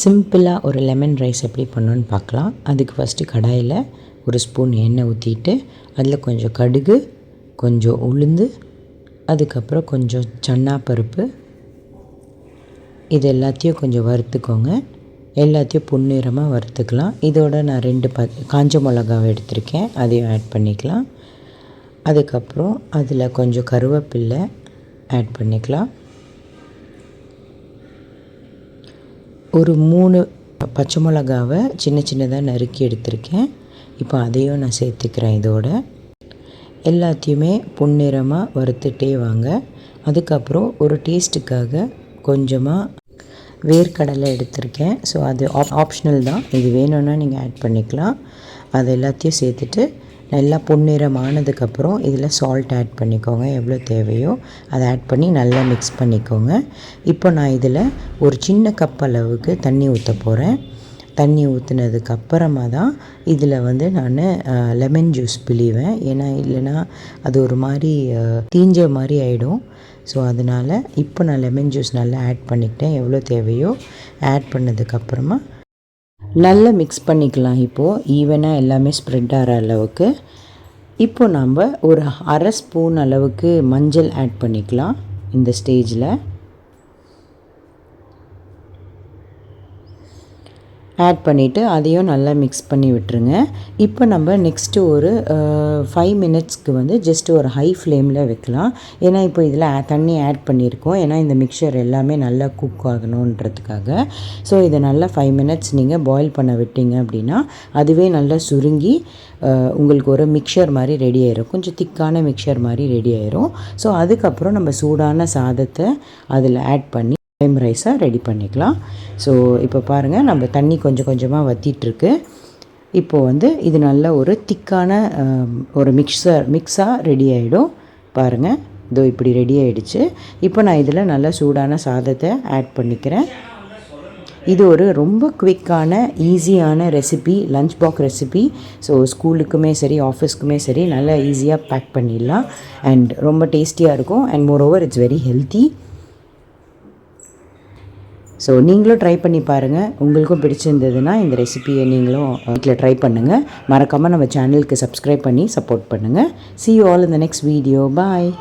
சிம்பிளாக ஒரு lemon rice எப்படி பண்ணணுன்னு பார்க்கலாம். அதுக்கு ஃபஸ்ட்டு கடாயில் ஒரு ஸ்பூன் எண்ணெய் ஊற்றிட்டு அதில் கொஞ்சம் கடுகு, கொஞ்சம் உளுந்து, அதுக்கப்புறம் கொஞ்சம் சன்னா பருப்பு, இது எல்லாத்தையும் கொஞ்சம் வறுத்துக்கோங்க. எல்லாத்தையும் பொன்னிறமாக வறுத்துக்கலாம். இதோட நான் 2 காஞ்ச மிளகாவை எடுத்திருக்கேன், அதையும் ஆட் பண்ணிக்கலாம். அதுக்கப்புறம் அதில் கொஞ்சம் கருவேப்பிலை ஆட் பண்ணிக்கலாம். ஒரு 3 பச்சை மிளகாவை சின்ன சின்னதாக நறுக்கி எடுத்திருக்கேன். இப்போ அதையும் நான் சேர்த்துக்கிறேன். இதோட எல்லாத்தையுமே பொன்னிறமாக வறுத்துட்டே வாங்க. அதுக்கப்புறம் ஒரு டேஸ்ட்டுக்காக கொஞ்சமாக வேர்க்கடலை எடுத்திருக்கேன். ஸோ அது ஆப்ஷனல் தான், இது வேணும்னா நீங்கள் ஆட் பண்ணிக்கலாம். அது எல்லாத்தையும் சேர்த்துட்டு நல்லா பொன்னிறமானதுக்கப்புறம் இதில் சால்ட் ஆட் பண்ணிக்கோங்க, எவ்வளோ தேவையோ அதை ஆட் பண்ணி நல்லா மிக்ஸ் பண்ணிக்கோங்க. இப்போ நான் இதில் ஒரு சின்ன கப் அளவுக்கு தண்ணி ஊற்ற போகிறேன். தண்ணி ஊற்றுனதுக்கப்புறமா தான் இதில் நான் லெமன் ஜூஸ் பிழிவேன். ஏன்னா இல்லைனா அது ஒரு மாதிரி தீஞ்ச மாதிரி ஆகிடும். ஸோ அதனால் இப்போ நான் லெமன் ஜூஸ் நல்லா ஆட் பண்ணிக்கிட்டேன். எவ்வளோ தேவையோ ஆட் பண்ணதுக்கப்புறமா நல்லா மிக்ஸ் பண்ணிக்கலாம். இப்போது ஈவனாக எல்லாமே ஸ்ப்ரெட் ஆகிற அளவுக்கு. இப்போ நம்ம ஒரு அரை ஸ்பூன் அளவுக்கு மஞ்சள் ஆட் பண்ணிக்கலாம். இந்த ஸ்டேஜில் ஆட் பண்ணிவிட்டு அதையும் நல்லா மிக்ஸ் பண்ணி விட்டுருங்க. இப்போ நம்ம நெக்ஸ்ட்டு ஒரு 5 மினிட்ஸ்க்கு ஜஸ்ட் ஒரு ஹை ஃப்ளேமில் வைக்கலாம். ஏன்னா இப்போ இதில் தண்ணி ஆட் பண்ணியிருக்கோம். ஏன்னா இந்த மிக்சர் எல்லாமே நல்லா குக் ஆகணுன்றதுக்காக. ஸோ இதை நல்லா 5 மினிட்ஸ் நீங்கள் பாயில் பண்ண விட்டீங்க அப்படின்னா அதுவே நல்லா சுருங்கி உங்களுக்கு ஒரு மிக்சர் மாதிரி ரெடி ஆயிரும். கொஞ்சம் திக்கான மிக்சர் மாதிரி ரெடி ஆயிரும். ஸோ அதுக்கப்புறம் நம்ம சூடான சாதத்தை அதில் ஆட் பண்ணி லெமன் ரைஸாக ரெடி பண்ணிக்கலாம். ஸோ இப்போ பாருங்கள், நம்ம தண்ணி கொஞ்சம் கொஞ்சமாக வற்றிட்டுருக்கு. இப்போது இது நல்ல ஒரு திக்கான ஒரு மிக்ஸாக ரெடி ஆகிடும். பாருங்கள், இதோ இப்படி ரெடி ஆகிடுச்சு. இப்போ நான் இதில் நல்லா சூடான சாதத்தை ஆட் பண்ணிக்கிறேன். இது ஒரு ரொம்ப குவிக்கான ஈஸியான recipe, lunch box recipe. So ஸ்கூலுக்குமே சரி ஆஃபீஸ்க்குமே சரி நல்லா ஈஸியாக பேக் பண்ணிடலாம். அண்ட் ரொம்ப டேஸ்டியாக இருக்கும். And moreover it's very healthy. So நீங்களும் ட்ரை பண்ணி பாருங்கள். உங்களுக்கும் பிடிச்சிருந்ததுன்னா இந்த ரெசிபியை நீங்களும் வீட்டில் ட்ரை பண்ணுங்கள். மறக்காமல் நம்ம சேனலுக்கு சப்ஸ்கிரைப் பண்ணி சப்போர்ட் பண்ணுங்கள். See you all in the next video. Bye.